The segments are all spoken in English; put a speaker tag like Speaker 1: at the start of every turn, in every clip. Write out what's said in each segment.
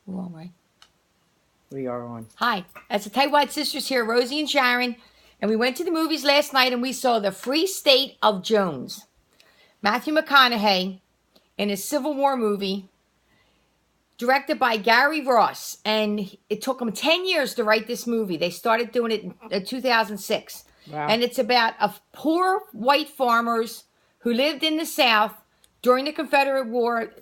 Speaker 1: We're on, right?
Speaker 2: We are on.
Speaker 1: Hi, it's the Tightwad sisters here, Rosie and Sharon, and we went to the movies last night and we saw The Free State of Jones. Matthew McConaughey in a Civil War movie, directed by Gary Ross, and it took them 10 years to write this movie. They started doing it in 2006.
Speaker 2: Wow.
Speaker 1: And it's about poor white farmers who lived in the South during the Confederate War.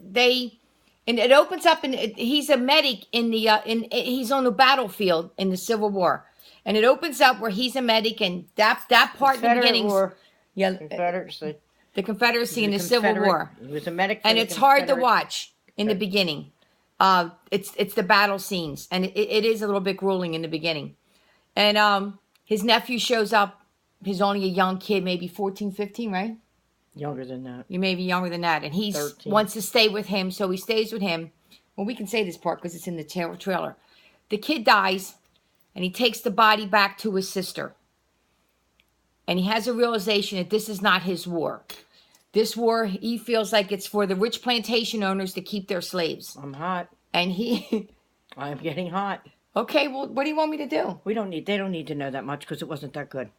Speaker 1: And it opens up, and he's a medic he's on the battlefield in the Civil War, and it opens up where he's a medic, and that part in the beginning, yeah,
Speaker 2: Confederacy,
Speaker 1: the Confederacy in the Civil War.
Speaker 2: He was a medic,
Speaker 1: and it's hard to watch in the beginning. It's the battle scenes, and it is a little bit grueling in the beginning. And his nephew shows up. He's only a young kid, maybe 14, 15, right?
Speaker 2: Younger than that.
Speaker 1: You may be younger than that. And he wants to stay with him, so he stays with him. Well, we can say this part because it's in the trailer. The kid dies, and he takes the body back to his sister. And he has a realization that this is not his war. This war, he feels like it's for the rich plantation owners to keep their slaves.
Speaker 2: I'm hot.
Speaker 1: And
Speaker 2: I'm getting hot.
Speaker 1: Okay, well, what do you want me to do?
Speaker 2: They don't need to know that much because it wasn't that good.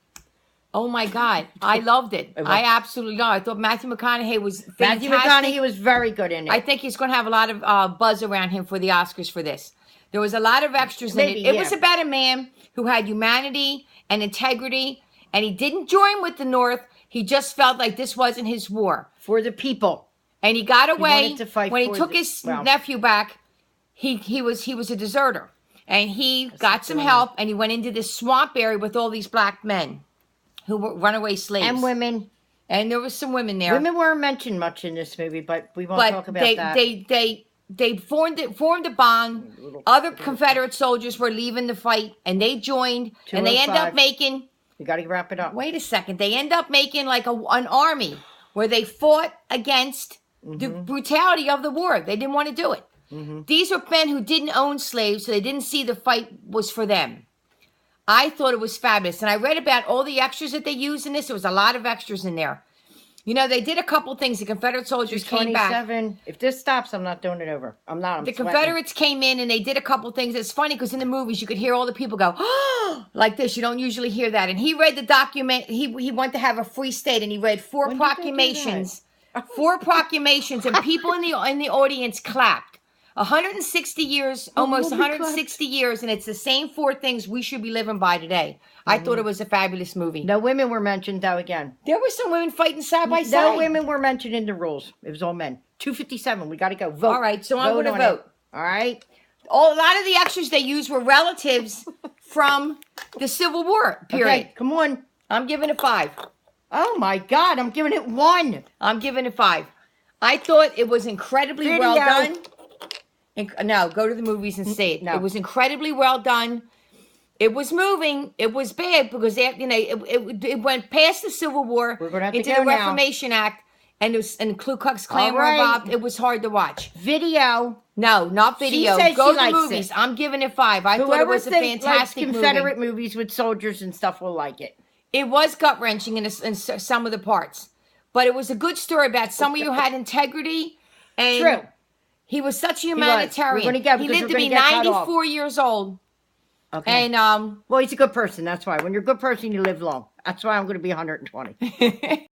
Speaker 1: Oh, my God. I loved it. I absolutely loved it. I thought Matthew McConaughey was fantastic.
Speaker 2: Matthew McConaughey was very good in it.
Speaker 1: I think he's going to have a lot of buzz around him for the Oscars for this. There was a lot of extras in it. It was about a man who had humanity and integrity, and he didn't join with the North. He just felt like this wasn't his war.
Speaker 2: For the people.
Speaker 1: And he got away.
Speaker 2: He wanted to fight
Speaker 1: when he took his nephew back, he was a deserter. And he got some help, and he went into this swamp area with all these black men who were runaway slaves.
Speaker 2: And women.
Speaker 1: And there was some women there.
Speaker 2: Women weren't mentioned much in this movie, but we won't talk about that.
Speaker 1: They formed a bond. Other Confederate soldiers were leaving the fight, and they joined. And they end up making...
Speaker 2: You got to wrap it up.
Speaker 1: Wait a second. They end up making like an army where they fought against the brutality of the war. They didn't want to do it. These were men who didn't own slaves, so they didn't see the fight was for them. I thought it was fabulous. And I read about all the extras that they used in this. There was a lot of extras in there. You know, they did a couple things. The Confederate soldiers came back.
Speaker 2: If this stops, I'm not doing it over. I'm
Speaker 1: the Confederates came in and they did a couple things. It's funny because in the movies you could hear all the people go, oh, like this. You don't usually hear that. And he read the document. He went to have a free state, and he read four proclamations. 4 proclamations, and people in the audience clapped. 160 years, almost 160 years, and it's the same 4 things we should be living by today. I thought it was a fabulous movie.
Speaker 2: No women were mentioned, though, again.
Speaker 1: There were some women fighting side by side.
Speaker 2: No women were mentioned in the rules. It was all men. 257. We got to go. Vote.
Speaker 1: All right, so I'm going to vote.
Speaker 2: All right.
Speaker 1: A lot of the extras they used were relatives from the Civil War period.
Speaker 2: Okay, come on.
Speaker 1: I'm giving it 5.
Speaker 2: Oh, my God. I'm giving it 1.
Speaker 1: I'm giving it 5. I thought it was incredibly well done. No, go to the movies and see it. No. It was incredibly well done. It was moving. It was bad because it went past the Civil War into the Reformation Act, and Ku Klux Klan were involved. It was hard to watch.
Speaker 2: Video.
Speaker 1: No, not video. Go to the movies. I'm giving it 5. I thought it was a fantastic movie.
Speaker 2: Confederate movies with soldiers and stuff will like it.
Speaker 1: It was gut wrenching in some of the parts, but it was a good story about somebody who had integrity. And
Speaker 2: true.
Speaker 1: He was such a humanitarian. He lived to be 94 years old.
Speaker 2: Okay.
Speaker 1: And
Speaker 2: well, he's a good person. That's why. When you're a good person, you live long. That's why I'm going to be 120.